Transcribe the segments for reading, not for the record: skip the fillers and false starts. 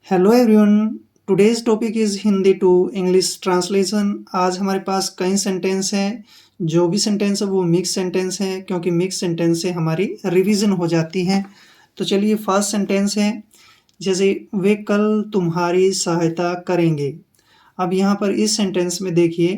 Hello everyone. Today's topic is Hindi to English translation. आज हमारे पास कई सेंटेंस हैं। जो भी सेंटेंस है वो मिक्स सेंटेंस है, क्योंकि मिक्स सेंटेंस से हमारी रिवीजन हो जाती है। तो चलिए, फर्स्ट सेंटेंस है जैसे वे कल तुम्हारी सहायता करेंगे। अब यहाँ पर इस सेंटेंस में देखिए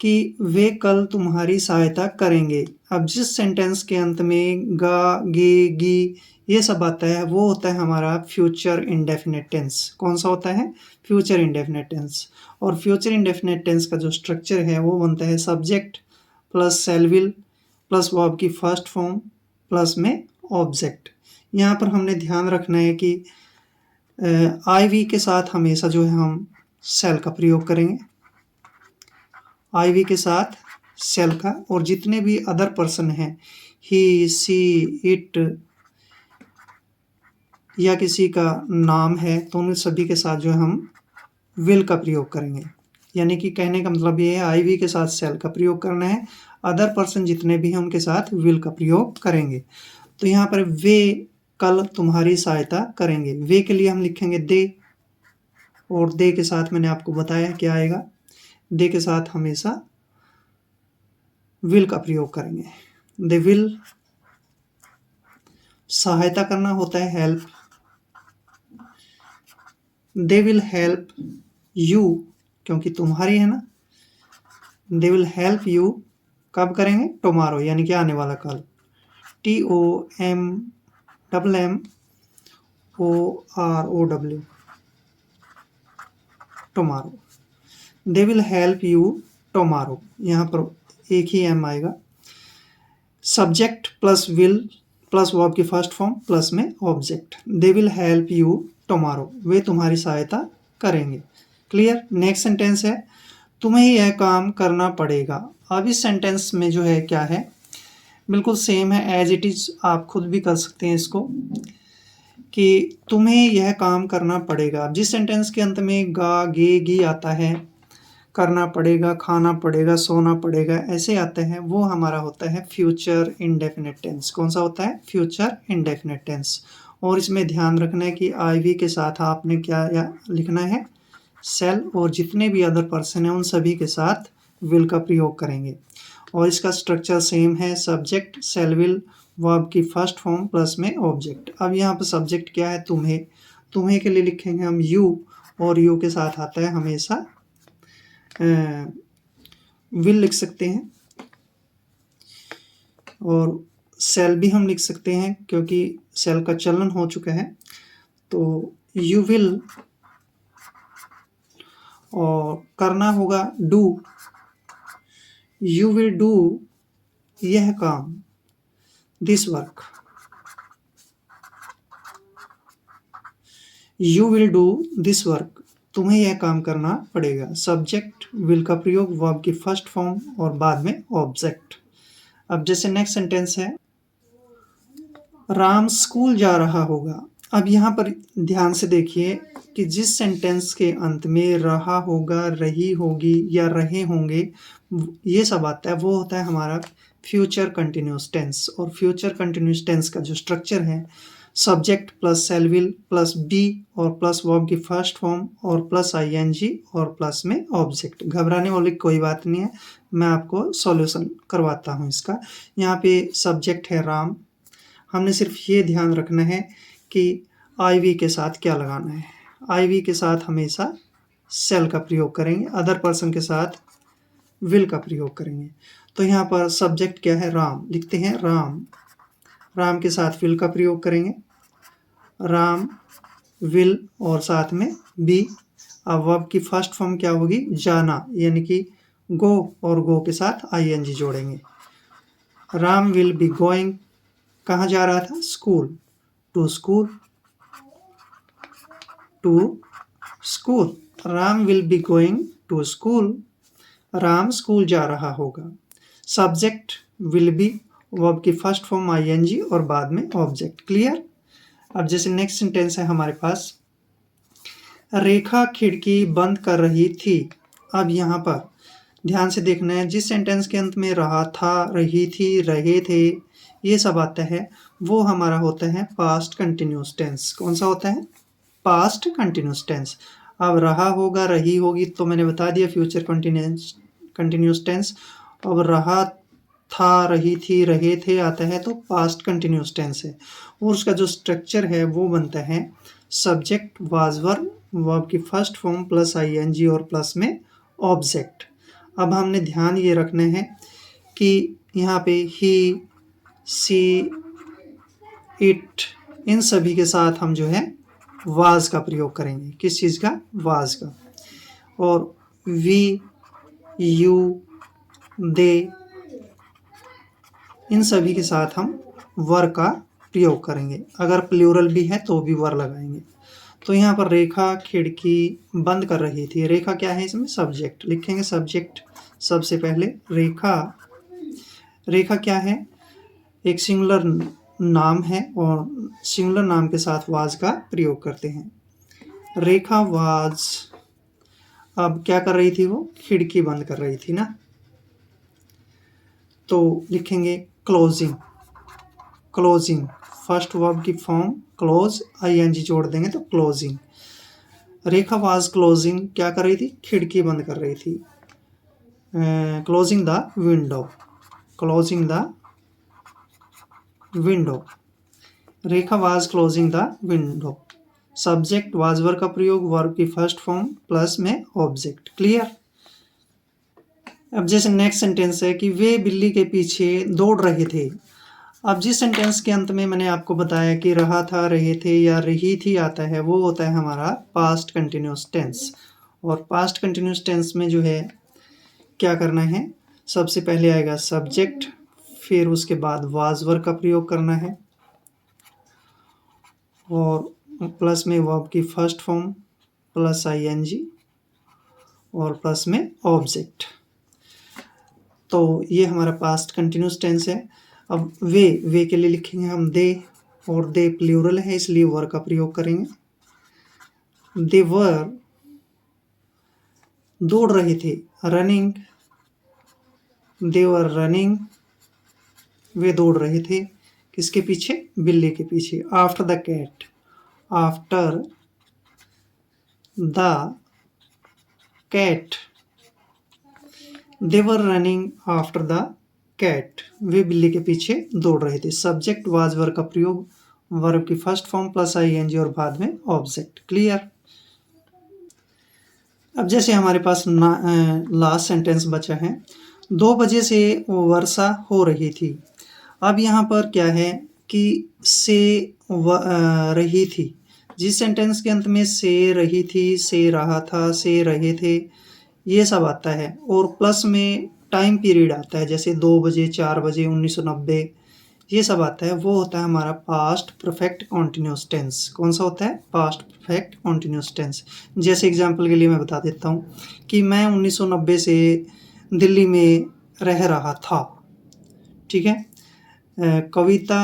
कि वे कल तुम्हारी सहायता करेंगे। अब जिस सेंटेंस के अंत में गा, गे, गी ये सब आता है वो होता है हमारा फ्यूचर इंडेफिनिट टेंस। कौन सा होता है? Future indefinite tense. और फ्यूचर इंडेफिनिट टेंस का जो स्ट्रक्चर है वो बनता है subject plus shall will plus verb की फर्स्ट फॉर्म प्लस में ऑब्जेक्ट। यहाँ पर हमने ध्यान रखना है कि आई वी के साथ हमेशा जो है हम शैल का प्रयोग करेंगे। आई वी के साथ शैल का, और जितने भी अदर पर्सन हैं ही, सी, इट या किसी का नाम है तो उन सभी के साथ जो है हम विल का प्रयोग करेंगे। यानी कि कहने का मतलब ये है आई वी के साथ शैल का प्रयोग करना है, अदर पर्सन जितने भी हैं उनके साथ विल का प्रयोग करेंगे। तो यहाँ पर वे कल तुम्हारी सहायता करेंगे, वे के लिए हम लिखेंगे दे, और दे के साथ मैंने आपको बताया क्या आएगा। दे के साथ हमेशा विल का प्रयोग करेंगे। दे विल, सहायता करना होता है help. They will help you, क्योंकि तुम्हारी है ना। दे विल हेल्प यू कब करेंगे? टुमारो, यानी कि आने वाला कल। TOMMO tomorrow. They will help you tomorrow, यहाँ पर एक ही एम आएगा। Subject plus will plus verb की फर्स्ट फॉर्म प्लस में object. They will help you tomorrow, वे तुम्हारी सहायता करेंगे। क्लियर? नेक्स्ट सेंटेंस है तुम्हें यह काम करना पड़ेगा। अब इस सेंटेंस में जो है क्या है, बिल्कुल सेम है एज इट इज, आप खुद भी कर सकते हैं इसको कि तुम्हें यह काम करना पड़ेगा। जिस सेंटेंस के अंत में गा, गे, गी आता है, करना पड़ेगा, खाना पड़ेगा, सोना पड़ेगा, ऐसे आते हैं, वो हमारा होता है फ्यूचर इंडेफिनिट टेंस। कौन सा होता है? Future indefinite tense. और इसमें ध्यान रखना है कि आई वी के साथ आपने क्या लिखना है? सेल, और जितने भी अदर पर्सन हैं उन सभी के साथ विल का प्रयोग करेंगे। और इसका स्ट्रक्चर सेम है, सब्जेक्ट सेल विल वर्ब की फर्स्ट फॉर्म प्लस में ऑब्जेक्ट। अब यहाँ पर सब्जेक्ट क्या है? तुम्हें। तुम्हें के लिए लिखेंगे हम यू, और यू के साथ आता है हमेशा विल लिख सकते हैं, और सेल भी हम लिख सकते हैं क्योंकि सेल का चलन हो चुका है। तो यू विल, और करना होगा डू, यू विल डू यह काम, this work. You will do this work, तुम्हें यह काम करना पड़ेगा। सब्जेक्ट विल का प्रयोग वर्ब की फर्स्ट फॉर्म और बाद में ऑब्जेक्ट। अब जैसे नेक्स्ट सेंटेंस है राम स्कूल जा रहा होगा। अब यहाँ पर ध्यान से देखिए कि जिस सेंटेंस के अंत में रहा होगा, रही होगी या रहे होंगे ये सब आता है, वो होता है हमारा फ्यूचर कंटिन्यूस टेंस। और फ्यूचर कंटिन्यूस टेंस का जो स्ट्रक्चर है subject plus shall will plus be और प्लस वर्ब की फर्स्ट फॉर्म और प्लस आईएनजी और प्लस में ऑब्जेक्ट। घबराने वाली कोई बात नहीं है, मैं आपको सॉल्यूशन करवाता हूँ इसका। यहाँ पे सब्जेक्ट है राम, हमने सिर्फ ये ध्यान रखना है कि आई वी के साथ क्या लगाना है। आई वी के साथ हमेशा सेल का प्रयोग करेंगे, अदर पर्सन के साथ विल का प्रयोग करेंगे। तो यहाँ पर सब्जेक्ट क्या है? राम, लिखते हैं राम। राम के साथ विल का प्रयोग करेंगे, राम विल और साथ में बी। अब वर्ब की फर्स्ट फॉर्म क्या होगी? जाना, यानी कि गो, और गो के साथ आईएनजी जोड़ेंगे। राम विल बी गोइंग, कहाँ जा रहा था? School, to school, to school. Ram will be going to school, Ram school जा रहा होगा। सब्जेक्ट विल बी, वर्ब की फर्स्ट फॉर्म आईएनजी और बाद में ऑब्जेक्ट। क्लियर? अब जैसे नेक्स्ट सेंटेंस है हमारे पास रेखा खिड़की बंद कर रही थी। अब यहाँ पर ध्यान से देखना है, जिस सेंटेंस के अंत में रहा था, रही थी, रहे थे ये सब आता है वो हमारा होता है पास्ट कंटिन्यूस टेंस। कौन सा होता है? Past continuous tense. अब रहा होगा, रही होगी, तो मैंने बता दिया फ्यूचर कंटिन्यूस टेंस। अब रहा था, रही थी, रहे थे आता है तो पास्ट कंटिन्यूस टेंस है। और उसका जो स्ट्रक्चर है वो बनता है सब्जेक्ट वाज वर्ब, वर्ब की फर्स्ट फॉर्म प्लस आईएनजी और प्लस में ऑब्जेक्ट। अब हमने ध्यान ये रखना है कि यहाँ पे ही, सी, इट, इन सभी के साथ हम जो है वाज का प्रयोग करेंगे। किस चीज़ का? वाज का। और वी, यू, दे, इन सभी के साथ हम वर का प्रयोग करेंगे। अगर प्लूरल भी है तो भी वर लगाएंगे। तो यहाँ पर रेखा खिड़की बंद कर रही थी। रेखा क्या है इसमें? सब्जेक्ट। लिखेंगे सब्जेक्ट सबसे पहले। रेखा, रेखा क्या है? एक सिंगुलर नाम है और सिंगुलर नाम के साथ वाज का प्रयोग करते हैं। रेखा वाज, अब क्या कर रही थी वो? खिड़की बंद कर रही थी ना। तो लिखेंगे क्लोजिंग। क्लोजिंग फर्स्ट वर्ब की फॉर्म क्लोज, आईएनजी जोड़ देंगे तो क्लोजिंग। रेखा वाज क्लोजिंग, क्या कर रही थी? खिड़की बंद कर रही थी। Closing the window, closing the window. Rekha was closing the window. Subject was verb का प्रयोग, वर्ब की फर्स्ट फॉर्म प्लस में ऑब्जेक्ट। क्लियर? अब जैसे नेक्स्ट सेंटेंस है कि वे बिल्ली के पीछे दौड़ रहे थे। अब जिस सेंटेंस के अंत में मैंने आपको बताया कि रहा था, रहे थे या रही थी आता है, वो होता है हमारा पास्ट कंटिन्यूस टेंस। और पास्ट कंटिन्यूस टेंस में जो है क्या करना है? सबसे पहले आएगा सब्जेक्ट, फिर उसके बाद वाज वर्ब का प्रयोग करना है और प्लस में वर्ब की फर्स्ट फॉर्म प्लस आईएनजी और प्लस में ऑब्जेक्ट। तो ये हमारा पास्ट कंटिन्यूस टेंस है। अब वे के लिए लिखेंगे हम दे, और दे प्लूरल है इसलिए वर का प्रयोग करेंगे। दे वर, दौड़ रहे थे, रनिंग, दे वर रनिंग, वे दौड़ रहे थे। किसके पीछे? बिल्ली के पीछे। After the cat, after the cat, they were running after the cat, वे बिल्ली के पीछे दौड़ रहे थे। सब्जेक्ट वाज वर्ब का प्रयोग, वर्ब की फर्स्ट फॉर्म प्लस आईएनजी और बाद में ऑब्जेक्ट। क्लियर? अब जैसे हमारे पास लास्ट सेंटेंस बचा है, 2 बजे से वर्षा हो रही थी। अब यहाँ पर क्या है कि से रही थी। जिस सेंटेंस के अंत में से रही थी, से रहा था, से रहे थे, ये सब आता है और प्लस में टाइम पीरियड आता है, जैसे 2 बजे, 4 बजे, 1990, ये सब आता है। वो होता है हमारा पास्ट परफेक्ट कॉन्टिन्यूस टेंस। कौन सा होता है? Past perfect continuous tense. जैसे एग्जांपल के लिए मैं बता देता हूँ कि मैं 1990 से दिल्ली में रह रहा था। ठीक है। कविता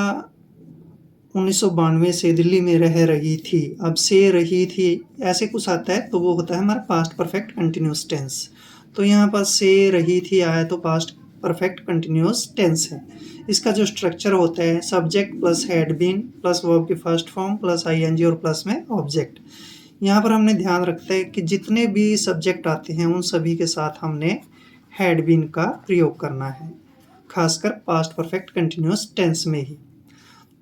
1992 से दिल्ली में रह रही थी। अब से रही थी ऐसे कुछ आता है तो वो होता है हमारा पास्ट परफेक्ट कंटिन्यूस टेंस। तो यहाँ पर से रही थी आया तो पास्ट परफेक्ट कंटिन्यूस टेंस है। इसका जो स्ट्रक्चर होता है subject plus had been plus verb की फर्स्ट फॉर्म प्लस आईएनजी और प्लस में ऑब्जेक्ट। यहाँ पर हमने ध्यान रखते हैं कि जितने भी सब्जेक्ट आते हैं उन सभी के साथ हमने हैड बीन का प्रयोग करना है, खासकर पास्ट परफेक्ट कंटिन्यूस टेंस में ही।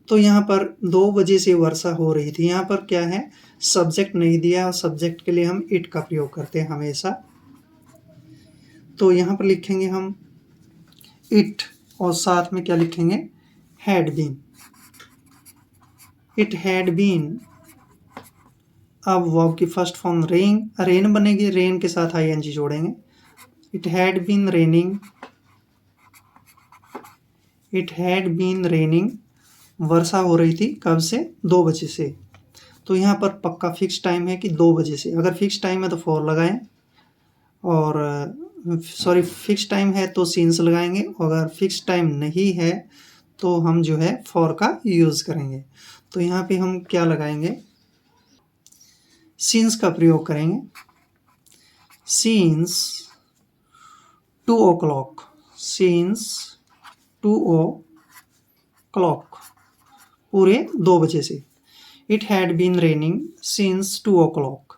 तो यहाँ पर 2 बजे से वर्षा हो रही थी। यहाँ पर क्या है? सब्जेक्ट नहीं दिया और सब्जेक्ट के लिए हम इट का प्रयोग करते हैं हमेशा। तो यहाँ पर लिखेंगे हम इट और साथ में क्या लिखेंगे? Had been. It had been. अब वर्ब की फर्स्ट फॉर्म रेन बनेगी, रेन के साथ आईएनजी जोड़ेंगे। It had been raining, it had been raining, वर्षा हो रही थी कब से? 2 बजे से। तो यहाँ पर पक्का फिक्स टाइम है कि 2 बजे से। अगर फिक्स टाइम है तो फॉर लगाएं और सॉरी फिक्स टाइम है तो सीन्स लगाएंगे। अगर फिक्स टाइम नहीं है तो हम जो है फॉर का यूज़ करेंगे। तो यहाँ पे हम क्या लगाएंगे? सीन्स का प्रयोग करेंगे। सीन्स 2 o'clock, सीन्स 2 o'clock, पूरे 2 बजे से। It had been raining since 2 o'clock।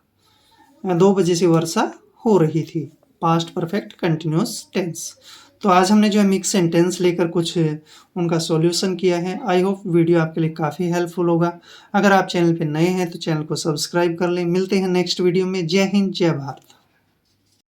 2 बजे से वर्षा हो रही थी। Past perfect continuous tense. तो आज हमने जो है मिक्स सेंटेंस लेकर कुछ उनका सॉल्यूशन किया है। आई होप वीडियो आपके लिए काफ़ी हेल्पफुल होगा। अगर आप चैनल पे नए हैं तो चैनल को सब्सक्राइब कर लें। मिलते हैं नेक्स्ट वीडियो में। जय हिंद, जय भारत।